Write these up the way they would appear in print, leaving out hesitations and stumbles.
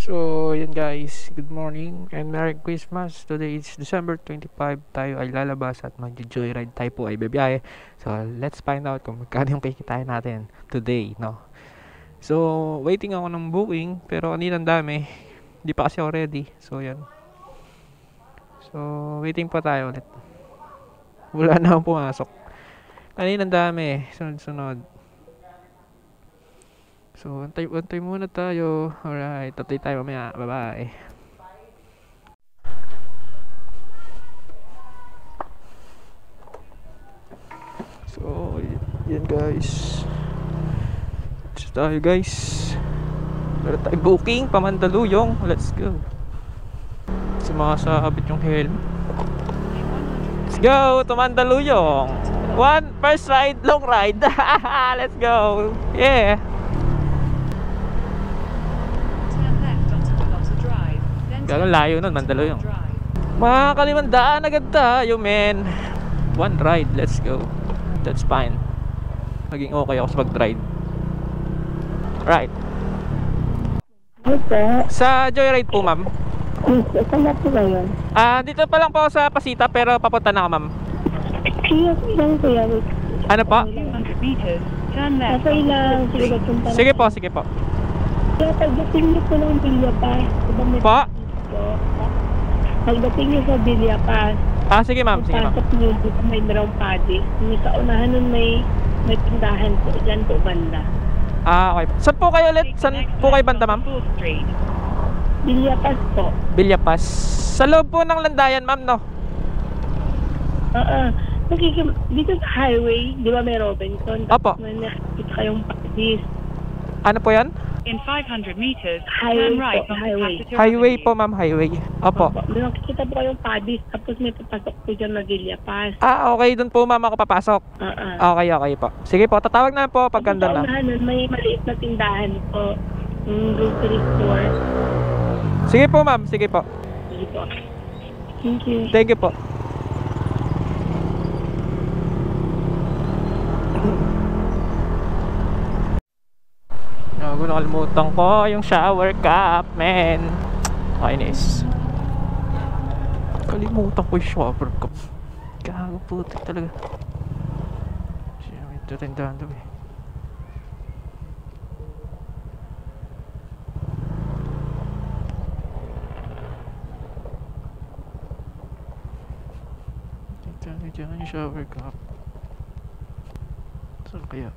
So, yun guys, good morning and Merry Christmas. Today is December 25. Tayo ay lalabas at mag-joyride. Tayo po ay bibiyahe. So, let's find out kung magkano yung kikitain natin today, no? So, waiting ako ng booking, pero kanina ang dami. Hindi pa kasi ako ready. So, yan. So, waiting pa tayo ulit. Wala na akong pumasok. Kanina ang dami. Sunod-sunod. So, antay muna tayo. Alright, tatay tayo mamaya. Bye-bye. So, yan guys. Let's tayo guys. Meron tayo booking, Pamandaluyong. Let's go. Sumakasabit yung helmet. Let's go to Mandaluyong. First ride, long ride. Let's go. Yeah. Gano'n layo nun, Mandaluyong. Mga kalimandaan agad tayo, men. One ride, let's go. That's fine. Maging okay ako sa pag-ride. Right. Okay. Sa joyride po, ma'am. Saan na po ba yun? Dito pa lang po sa Pasita, pero papunta na ako, ma'am. Ilang kuya? Ano po? Nasa ilang punta? Sige po, sige po. Kaya pagdating niyo po ng Villa Paz, diba may Po? pagdating niyo sa Villa Paz, Sige ma'am, sige ma'am. pasok niyo dito may brown paddy. May kaunahan nun may tindahan po, dyan po banda. Okay. Saan po kayo ulit? Saan po kayo banda, ma'am? Villa Paz po. Villa Paz. Sa loob po ng landayan, ma'am, no? Dito sa highway, di ba may Robinson? Opo. Tapos may nakikita kayong paddies. Ano po yan? In 500 meters, Highway turn right po, on highway. Capitol Highway Avenue. po, ma'am, highway. Opo. May nakikita po kayong paddies, tapos may papasok po dyan na Villa Paz. Okay. Doon po, ma'am, ako papasok. Okay po. Sige po, tatawag na po pag ganda na. Paunahan, may maliit na tindahan po. Grocery store. Sige po, ma'am. Sige po. Sige po. Thank you. Thank you po. Nakalimutan ko yung shower cap, man. Kainis. Kalimutan ko yung shower cap. Gago putik talaga. Siya, may tutindahan daw eh. Diyan yung shower cap. Saan kaya?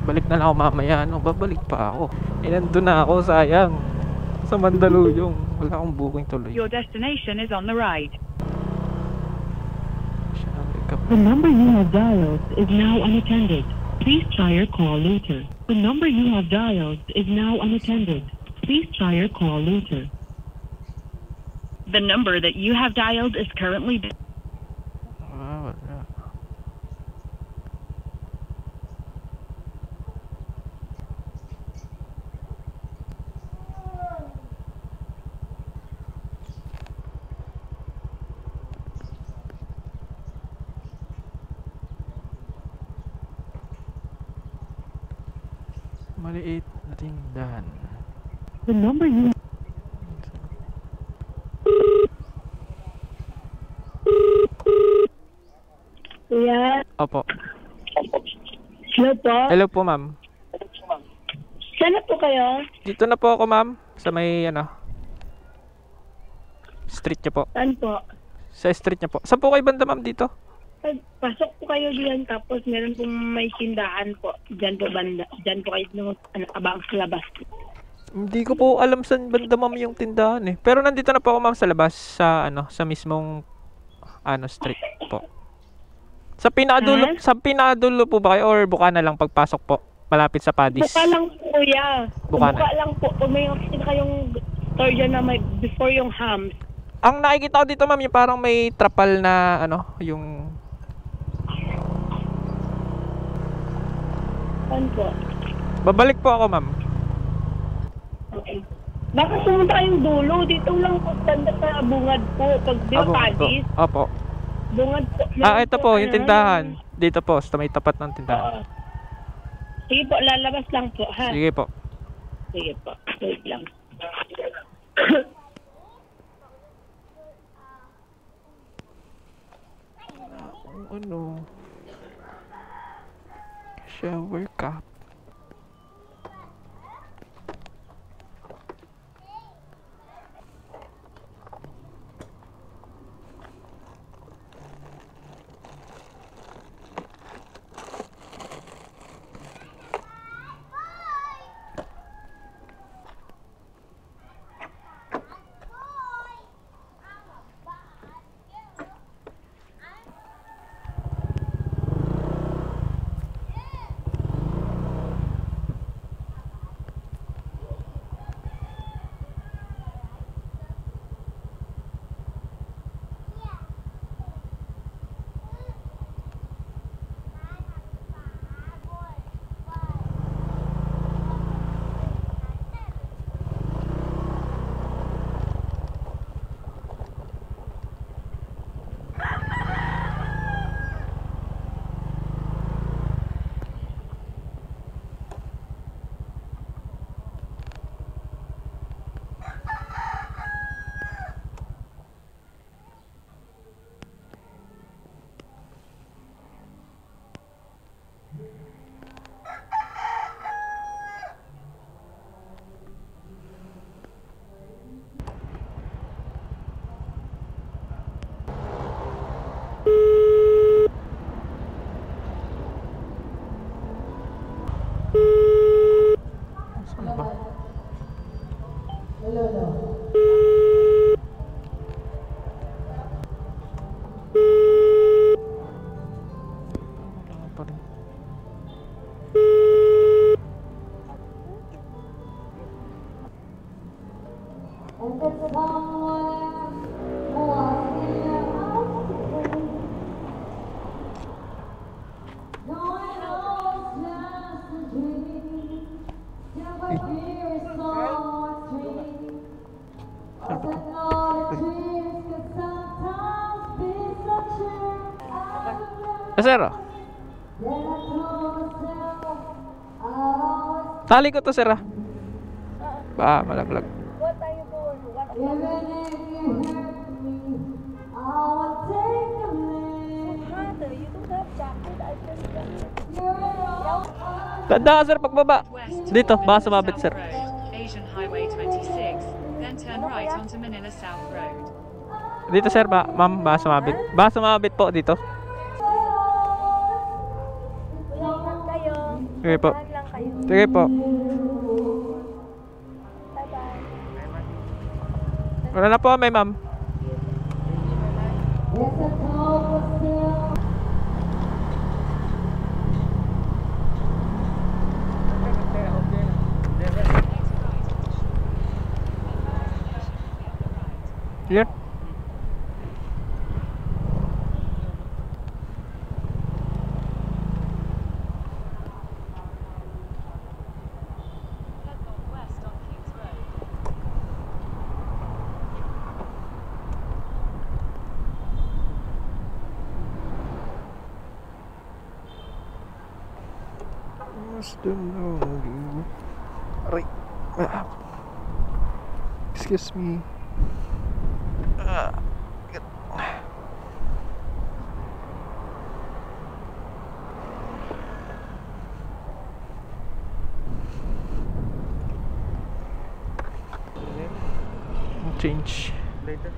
Balik na lang ako mamaya. Babalik pa ako. Nandun na ako, sayang. Sa Mandaluyong. Wala akong booking tuloy. Your destination is on the right. The number you have dialed is now unattended. Please try your call later. The number you have dialed is now unattended. Please try your call later. The number that you have dialed is currently Wala. Maliit na tindahan. The number you Kuya, Opo. hello po. Hello po, ma'am. Saan na po kayo? Dito na po ako, ma'am. Sa may street niya po. Saan po? Sa street niya po. Saan po kayo banda, ma'am, dito? Pasok po kayo diyan, tapos meron pong may tindahan po. Diyan po banda. Diyan po kayo abang sa labas. Hindi ko po alam saan banda, ma'am, yung tindahan eh. Pero nandito na po ako, ma'am, sa labas. Sa mismong street po. Sa pinakadulo po ba kayo or buka na lang pagpasok po? Malapit sa Padis. Buka lang po, kuya. Buka lang po. Kung may kayong store dyan na may before yung hams. Ang nakikita ko dito, ma'am, yung parang may trapal na yung... Saan po? Babalik po ako, ma'am. Okay. Baka pumunta kayong dulo. Dito lang po, banda sa bungad po. Pag di ba Abo, ito. Pagis? Opo. Bungad po. Ito po, yung tindahan. Dito po, sa may tapat ng tindahan. Oo. Sige po, lalabas lang po, ha? Sige po. Sige po. Wait lang. Ano? Shower cap. Saan ba? Wala pa rin. Sir. Tali ko to, sir. Malaglag. Tanda, sir, pagbaba. Dito, baka sumabit, sir. Asian Highway 26, then turn right onto Manila South Road. Dito, sir, ma'am, baka sumabit. Baka sumabit po dito. Sige po. Sige po. Wala na po kami, ma'am. Clear? West on Kings Road. Aray. Excuse me. Change later.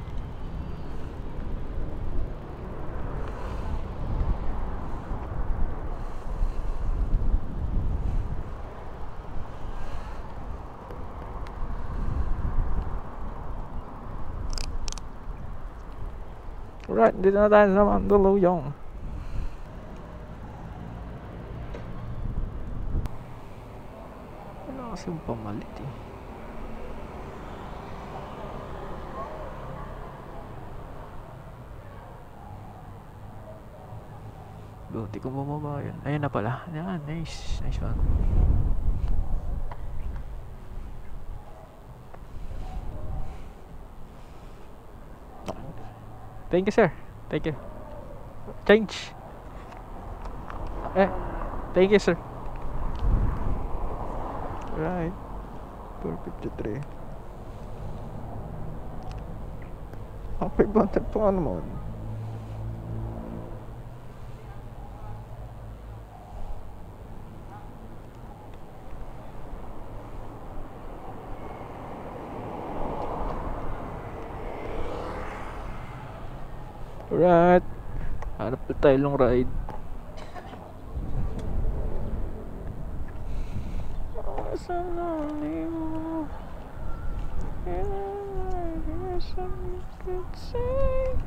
Alright, dito na tayo sa Mandaluyong. Ano kasi yung pamalit eh. Buti ko bumaba yun. Ayun na pala. Yan, nice. Nice one. Thank you, sir. Thank you. Change. Thank you, sir. Right. 453. Ang 500 pa nga naman. Alright. Hanap na tayo ng ride. Sa lonely mo, and I guess I could say